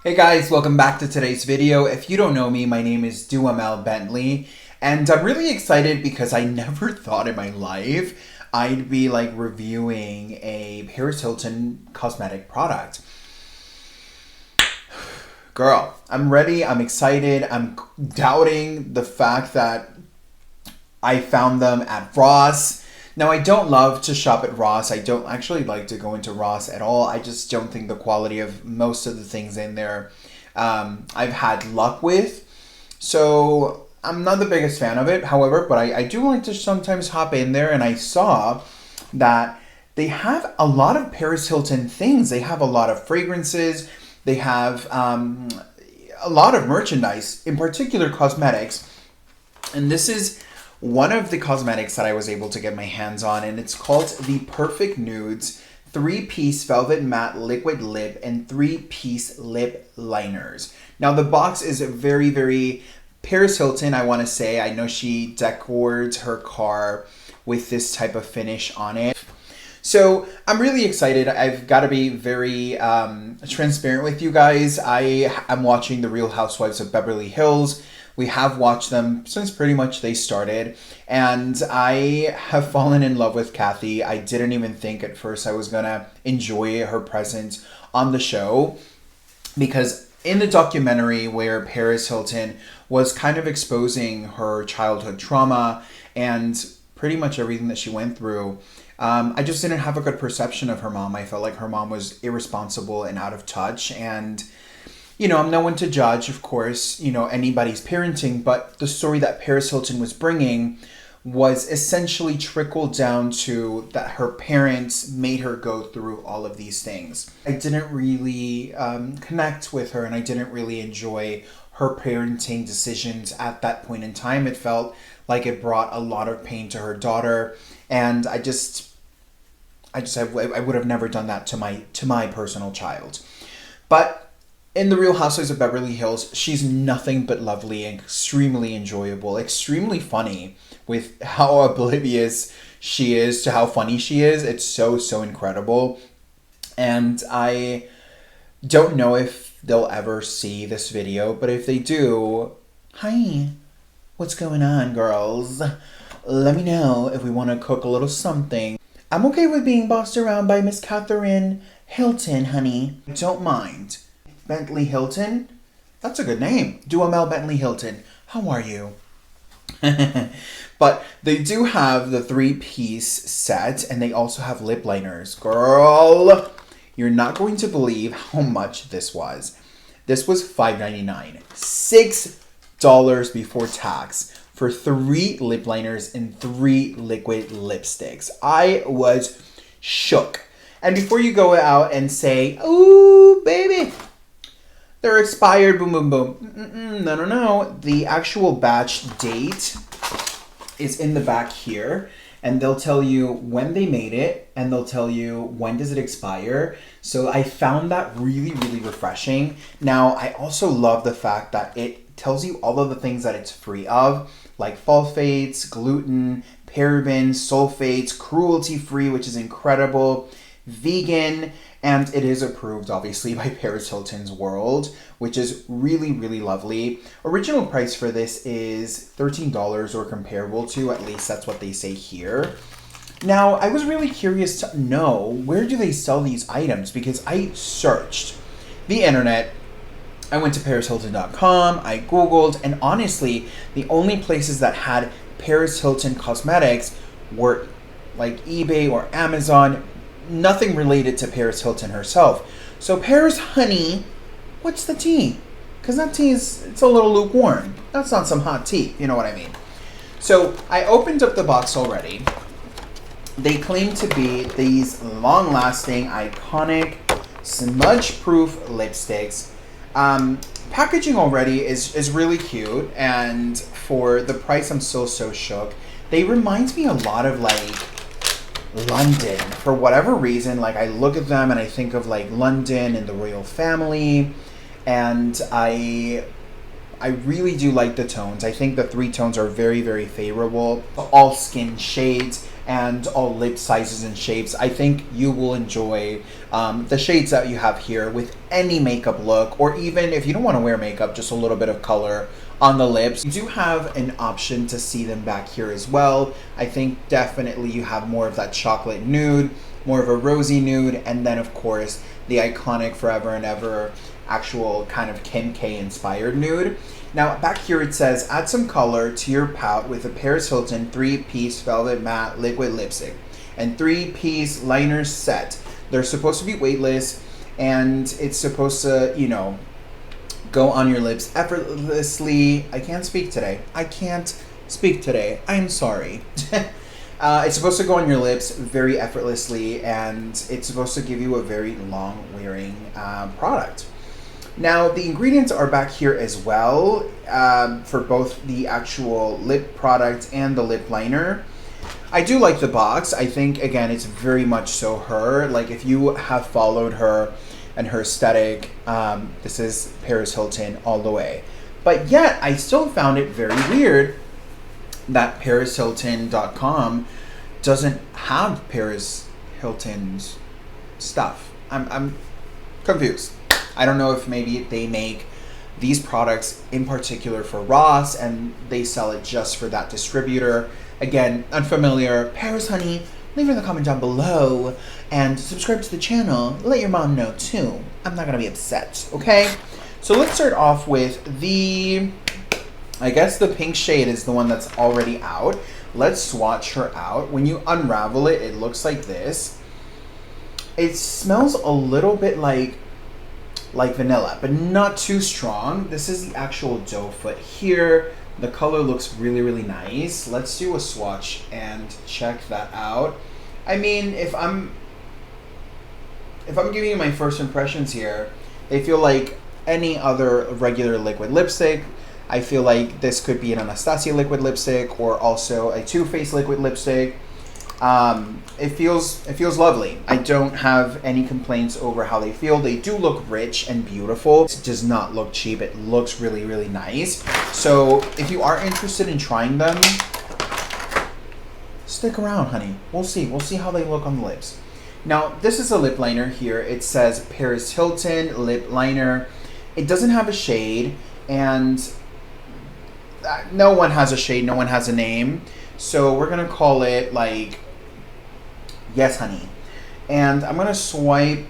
Hey guys, welcome back to today's video. If you don't know me, my name is Duhamel Bentley, and I'm really excited because I never thought in my life I'd be reviewing a Paris Hilton cosmetic product. Girl, I'm ready, I'm excited, I'm doubting the fact that I found them at Ross. Now, I don't love to shop at Ross. I don't actually like to go into Ross at all. I just don't think the quality of most of the things in there I've had luck with. So I'm not the biggest fan of it, however, but I do like to sometimes hop in there, and I saw that they have a lot of Paris Hilton things. They have a lot of fragrances. They have a lot of merchandise, in particular cosmetics. And this is one of the cosmetics that I was able to get my hands on, and it's called the Perfect Nudes 3-piece velvet matte liquid lip and 3-piece lip liners. Now the box is very, very Paris Hilton, I want to say. I know she decorates her car with this type of finish on it. So I'm really excited. I've got to be very transparent with you guys. I am watching The Real Housewives of Beverly Hills. We have watched them since pretty much they started, and I have fallen in love with Kathy. I didn't even think at first I was going to enjoy her presence on the show, because in the documentary where Paris Hilton was kind of exposing her childhood trauma and pretty much everything that she went through, I just didn't have a good perception of her mom. I felt like her mom was irresponsible and out of touch, and I'm no one to judge, of course, anybody's parenting, but the story that Paris Hilton was bringing was essentially trickled down to that her parents made her go through all of these things. I didn't really connect with her, and I didn't really enjoy her parenting decisions at that point in time. It felt like it brought a lot of pain to her daughter, and I would have never done that to my personal child. But in The Real Housewives of Beverly Hills, she's nothing but lovely and extremely enjoyable, extremely funny with how oblivious she is to how funny she is. It's so, so incredible. And I don't know if they'll ever see this video, but if they do, hi, what's going on, girls? Let me know if we want to cook a little something. I'm okay with being bossed around by Miss Catherine Hilton, honey. I don't mind. Bentley Hilton? That's a good name. Duhamel Bentley Hilton. How are you? But they do have the 3-piece set, and they also have lip liners. Girl, you're not going to believe how much this was. This was $5.99. $6 before tax for 3 lip liners and 3 liquid lipsticks. I was shook. And before you go out and say, "Ooh, baby, they're expired, boom, boom, boom." No. The actual batch date is in the back here, and they'll tell you when they made it, and they'll tell you when does it expire. So I found that really, really refreshing. Now, I also love the fact that it tells you all of the things that it's free of, like sulfates, gluten, parabens, sulfates, cruelty-free, which is incredible, vegan, and it is approved, obviously, by Paris Hilton's World, which is really, really lovely. Original price for this is $13 or comparable to, at least that's what they say here. Now, I was really curious to know, where do they sell these items? Because I searched the internet. I went to ParisHilton.com, I Googled, and honestly, the only places that had Paris Hilton cosmetics were like eBay or Amazon. Nothing related to Paris Hilton herself. So Paris, honey, what's the tea? Because that tea it's a little lukewarm. That's not some hot tea, you know what I mean? So I opened up the box already. They claim to be these long-lasting, iconic, smudge-proof lipsticks. Packaging already is really cute, and for the price, I'm still so shook. They remind me a lot of London. For whatever reason, I look at them and I think of London and the royal family, and I really do like the tones. I think the 3 tones are very, very favorable. All skin shades, and all lip sizes and shapes. I think you will enjoy the shades that you have here with any makeup look, or even if you don't want to wear makeup, just a little bit of color on the lips. You do have an option to see them back here as well. I think definitely you have more of that chocolate nude, more of a rosy nude, and then of course the iconic Forever and Ever actual kind of Kim K inspired nude. Now back here it says, add some color to your palette with a Paris Hilton 3-piece velvet matte liquid lipstick and 3-piece liner set. They're supposed to be weightless, and it's supposed to, you know, go on your lips effortlessly. I can't speak today. I'm sorry. It's supposed to go on your lips very effortlessly, and it's supposed to give you a very long wearing product. Now the ingredients are back here as well for both the actual lip product and the lip liner. I do like the box. I think, again, it's very much so her. Like, if you have followed her and her aesthetic, this is Paris Hilton all the way. But yet, I still found it very weird that ParisHilton.com doesn't have Paris Hilton's stuff. I'm confused. I don't know if maybe they make these products in particular for Ross and they sell it just for that distributor. Again, unfamiliar. Paris, honey, leave it in the comment down below and subscribe to the channel. Let your mom know too. I'm not gonna be upset, okay? So let's start off with I guess the pink shade is the one that's already out. Let's swatch her out. When you unravel it, it looks like this. It smells a little bit like vanilla, but not too strong. This is the actual doe foot here. The color looks really, really nice. Let's do a swatch and check that out. I mean, if I'm giving you my first impressions here, they feel like any other regular liquid lipstick. I feel like this could be an Anastasia liquid lipstick or also a Too Faced liquid lipstick. It feels lovely. I don't have any complaints over how they feel. They do look rich and beautiful. It does not look cheap. It looks really, really nice. So if you are interested in trying them, stick around, honey. We'll see. We'll see how they look on the lips. Now, this is a lip liner here. It says Paris Hilton lip liner. It doesn't have a shade, and no one has a shade. No one has a name. So we're going to call it like Yes Honey. And I'm going to swipe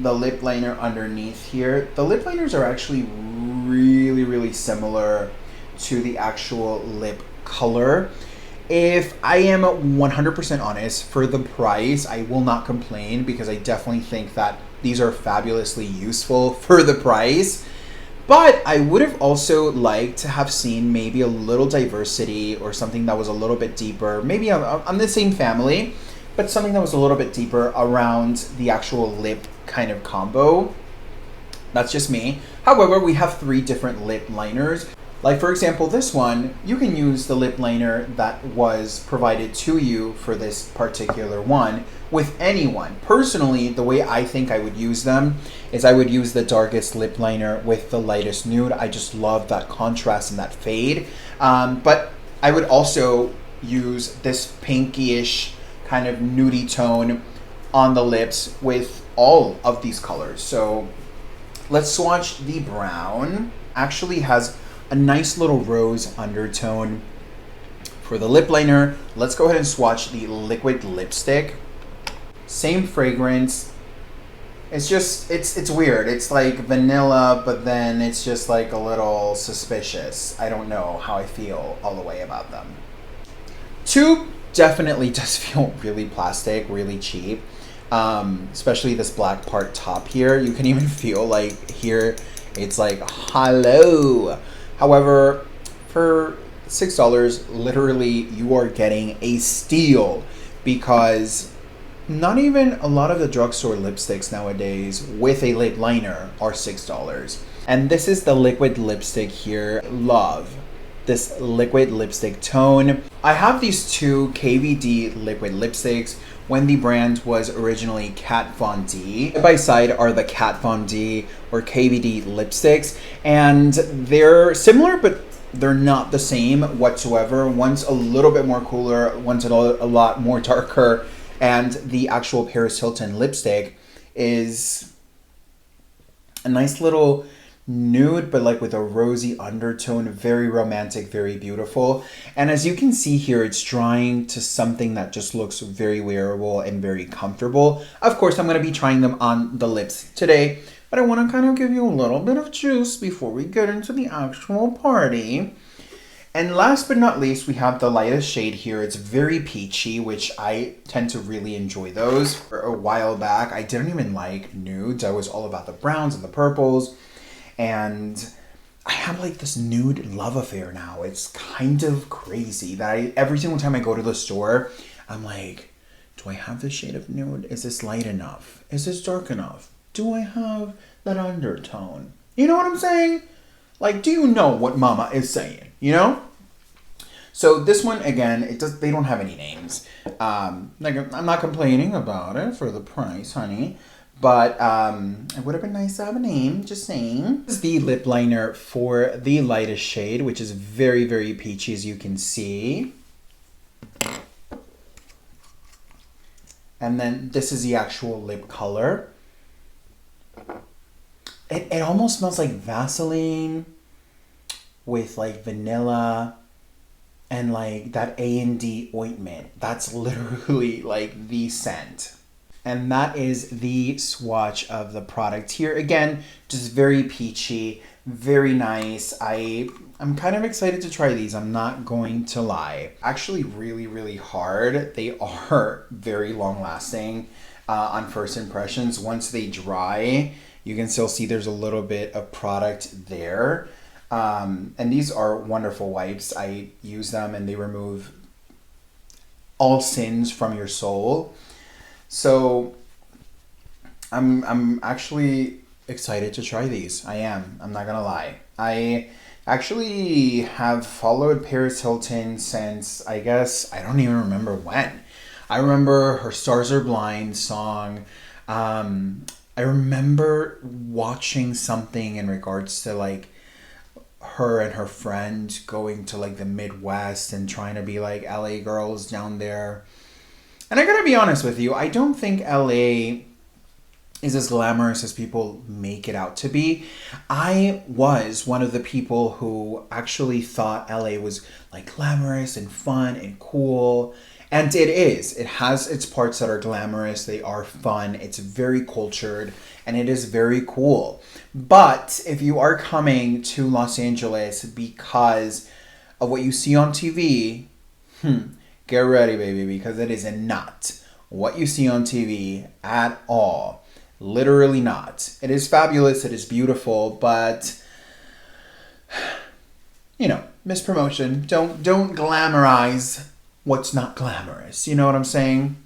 the lip liner underneath here. The lip liners are actually really, really similar to the actual lip color. If I am 100% honest, for the price, I will not complain because I definitely think that these are fabulously useful for the price. But I would have also liked to have seen maybe a little diversity or something that was a little bit deeper, maybe on the same family, but something that was a little bit deeper around the actual lip kind of combo. That's just me. However, we have 3 different lip liners. Like, for example, this one, you can use the lip liner that was provided to you for this particular one with anyone. Personally, the way I think I would use them is I would use the darkest lip liner with the lightest nude. I just love that contrast and that fade. But I would also use this pinkyish kind of nudie tone on the lips with all of these colors. So let's swatch the brown. Actually has a nice little rose undertone. For the lip liner, let's go ahead and swatch the liquid lipstick. Same fragrance. It's just, it's weird. It's like vanilla, but then it's just like a little suspicious. I don't know how I feel all the way about them. Tube definitely does feel really plastic, really cheap. Especially this black part top here. You can even feel like here, it's like hollow. However, for $6, literally you are getting a steal, because not even a lot of the drugstore lipsticks nowadays with a lip liner are $6. And this is the liquid lipstick here. Love this liquid lipstick tone. I have these 2 KVD liquid lipsticks when the brand was originally Kat Von D. Side by side are the Kat Von D or KVD lipsticks, and they're similar but they're not the same whatsoever. One's a little bit more cooler, one's a lot more darker, and the actual Paris Hilton lipstick is a nice little nude, but like with a rosy undertone, very romantic, very beautiful. And as you can see here, it's drying to something that just looks very wearable and very comfortable. Of course, I'm going to be trying them on the lips today, but I want to kind of give you a little bit of juice before we get into the actual party. And last but not least, we have the lightest shade here. It's very peachy, which I tend to really enjoy those. For a while back, I didn't even like nudes. I was all about the browns and the purples. And I have like this nude love affair now. It's kind of crazy that every single time I go to the store, I'm like, do I have this shade of nude? Is this light enough? Is this dark enough? Do I have that undertone? You know what I'm saying? Like, do you know what mama is saying? You know? So this one, again, they don't have any names. Like, I'm not complaining about it for the price, honey. But it would have been nice to have a name, just saying. This is the lip liner for the lightest shade, which is very, very peachy, as you can see. And then this is the actual lip color. It almost smells like Vaseline with like vanilla and like that A&D ointment. That's literally like the scent. And that is the swatch of the product here. Again, just very peachy, very nice. I'm kind of excited to try these. I'm not going to lie. Actually really, really hard. They are very long lasting on first impressions. Once they dry, you can still see there's a little bit of product there. And these are wonderful wipes. I use them and they remove all sins from your soul. So I'm actually excited to try these. I am. I'm not gonna lie. I actually have followed Paris Hilton since, I guess, I don't even remember when. I remember her Stars Are Blind song. I remember watching something in regards to like her and her friend going to like the Midwest and trying to be like LA girls down there. And I gotta be honest with you, I don't think LA is as glamorous as people make it out to be. I was one of the people who actually thought LA was like glamorous and fun and cool. And it is. It has its parts that are glamorous. They are fun. It's very cultured and it is very cool. But if you are coming to Los Angeles because of what you see on TV, get ready, baby, because it is not what you see on TV at all. Literally not. It is fabulous. It is beautiful, but you know, mispromotion. Don't glamorize what's not glamorous. You know what I'm saying?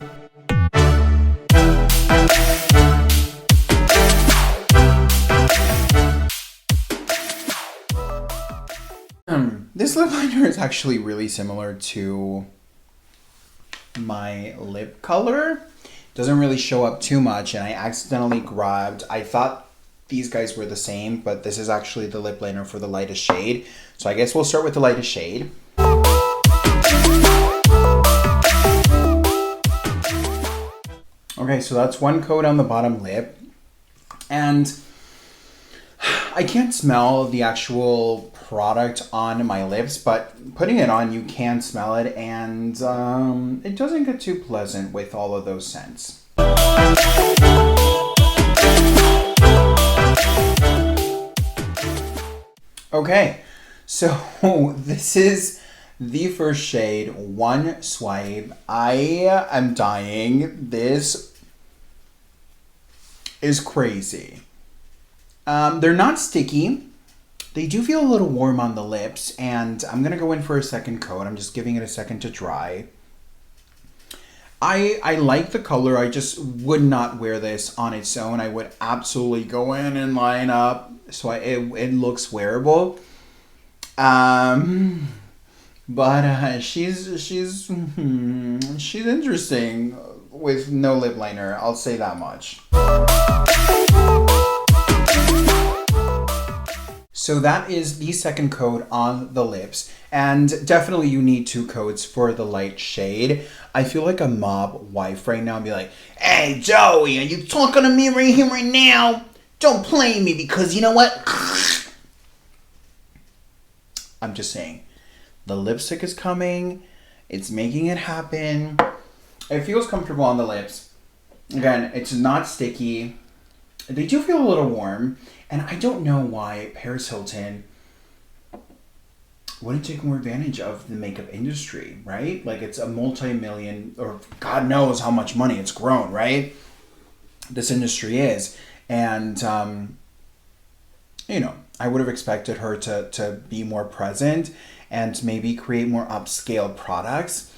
This lip liner is actually really similar to my lip color. Doesn't really show up too much, and I accidentally grabbed, I thought these guys were the same, but this is actually the lip liner for the lightest shade. So I guess we'll start with the lightest shade. Okay, so that's one coat on the bottom lip, and I can't smell the actual product on my lips, but putting it on, you can smell it, and it doesn't get too pleasant with all of those scents. Okay, so this is the first shade, One Swipe. I am dying. This is crazy. They're not sticky. They do feel a little warm on the lips, and I'm gonna go in for a second coat. I'm just giving it a second to dry. I like the color. I just would not wear this on its own. I would absolutely go in and line up so it looks wearable. But she's interesting with no lip liner. I'll say that much. So that is the second coat on the lips. And definitely you need 2 coats for the light shade. I feel like a mob wife right now and be like, hey, Joey, are you talking to me right here right now? Don't play me because you know what? I'm just saying. The lipstick is coming. It's making it happen. It feels comfortable on the lips. Again, it's not sticky. They do feel a little warm. And I don't know why Paris Hilton wouldn't take more advantage of the makeup industry, right? Like it's a multi-million, or God knows how much money it's grown, right? This industry is. And, you know, I would have expected her to be more present and maybe create more upscale products.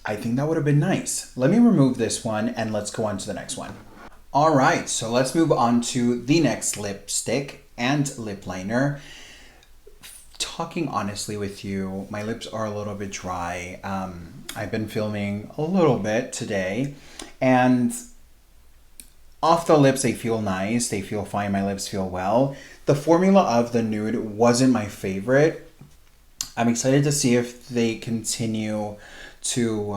I think that would have been nice. Let me remove this one and let's go on to the next one. All right, so let's move on to the next lipstick and lip liner. Talking honestly with you, my lips are a little bit dry. I've been filming a little bit today, and off the lips, they feel nice. They feel fine. My lips feel well. The formula of the nude wasn't my favorite. I'm excited to see if they continue to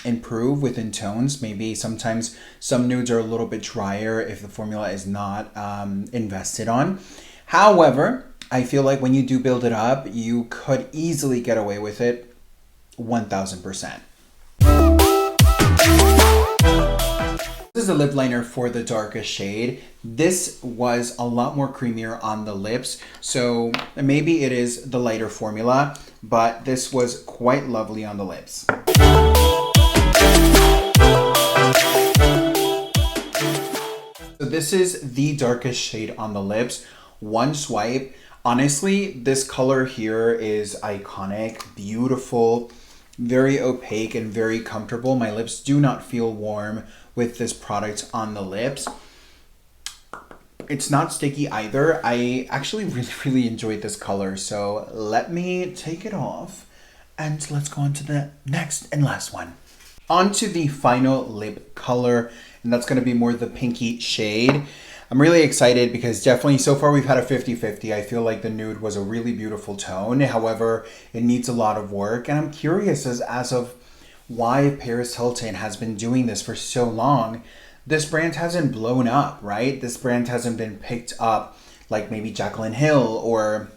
improve within tones. Maybe sometimes some nudes are a little bit drier if the formula is not invested on. However, I feel like when you do build it up, you could easily get away with it 1000%. This is a lip liner for the darkest shade. This was a lot more creamier on the lips, so maybe it is the lighter formula, but this was quite lovely on the lips. So this is the darkest shade on the lips. One swipe. Honestly, this color here is iconic, beautiful, very opaque and very comfortable. My lips do not feel warm with this product on the lips. It's not sticky either. I actually really enjoyed this color. So let me take it off and let's go on to the next and last one. On to the final lip color, and that's gonna be more the pinky shade. I'm really excited because definitely so far we've had a 50-50. I feel like the nude was a really beautiful tone. However, it needs a lot of work. And I'm curious as of why Paris Hilton has been doing this for so long. This brand hasn't blown up, right? This brand hasn't been picked up like maybe Jaclyn Hill or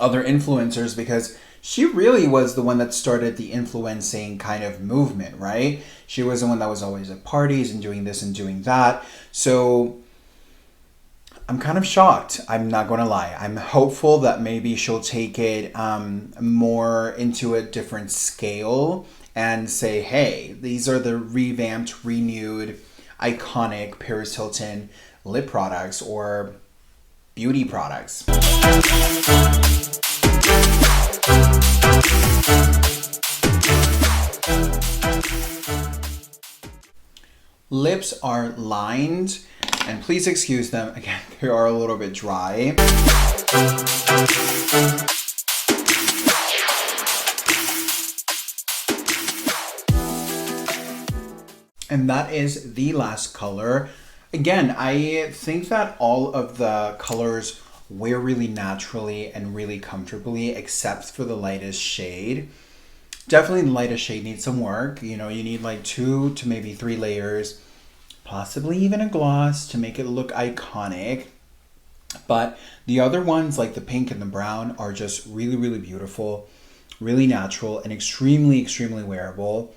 other influencers, because she really was the one that started the influencing kind of movement, right? She was the one that was always at parties and doing this and doing that. So I'm kind of shocked. I'm not going to lie. I'm hopeful that maybe she'll take it more into a different scale and say, hey, these are the revamped, renewed, iconic Paris Hilton lip products or beauty products. Lips are lined, and please excuse them. Again, they are a little bit dry. And that is the last color. Again, I think that all of the colors wear really naturally and really comfortably, except for the lightest shade. Definitely the lightest shade needs some work. You know, you need like 2 to maybe 3 layers, possibly even a gloss to make it look iconic. But the other ones, like the pink and the brown, are just really, really beautiful, really natural, and extremely, extremely wearable.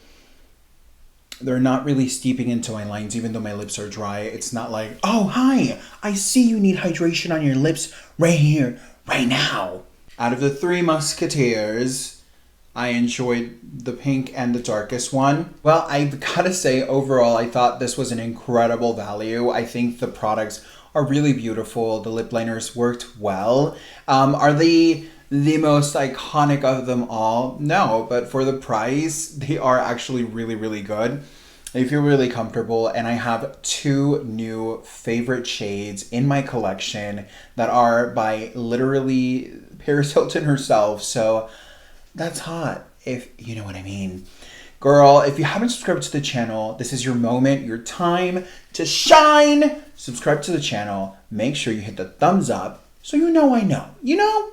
They're not really steeping into my lines, even though my lips are dry. It's not like, oh, hi, I see you need hydration on your lips right here, right now. Out of the 3 Musketeers, I enjoyed the pink and the darkest one. Well, I've got to say, overall, I thought this was an incredible value. I think the products are really beautiful. The lip liners worked well. Are they the most iconic of them all? No, but for the price, they are actually really, really good. They feel really comfortable, and I have 2 new favorite shades in my collection that are by literally Paris Hilton herself. So that's hot, if you know what I mean. Girl, if you haven't subscribed to the channel, this is your moment, your time to shine. Subscribe to the channel. Make sure you hit the thumbs up so you know I know. You know?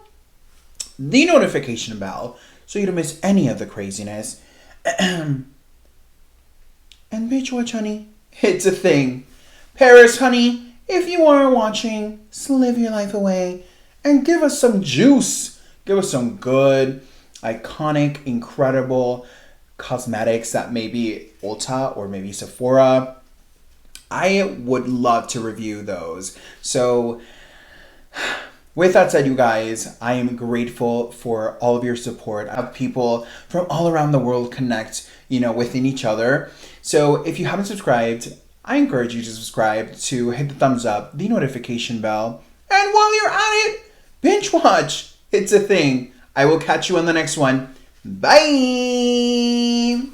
The notification bell so you don't miss any of the craziness. And bitch watch, honey. It's a thing. Paris, honey, if you are watching, live your life away and give us some juice. Give us some good, iconic, incredible cosmetics that maybe Ulta or maybe Sephora. I would love to review those. So with that said, you guys, I am grateful for all of your support. I have people from all around the world connect, within each other. So if you haven't subscribed, I encourage you to subscribe, to hit the thumbs up, the notification bell, and while you're at it, binge watch. It's a thing. I will catch you on the next one. Bye!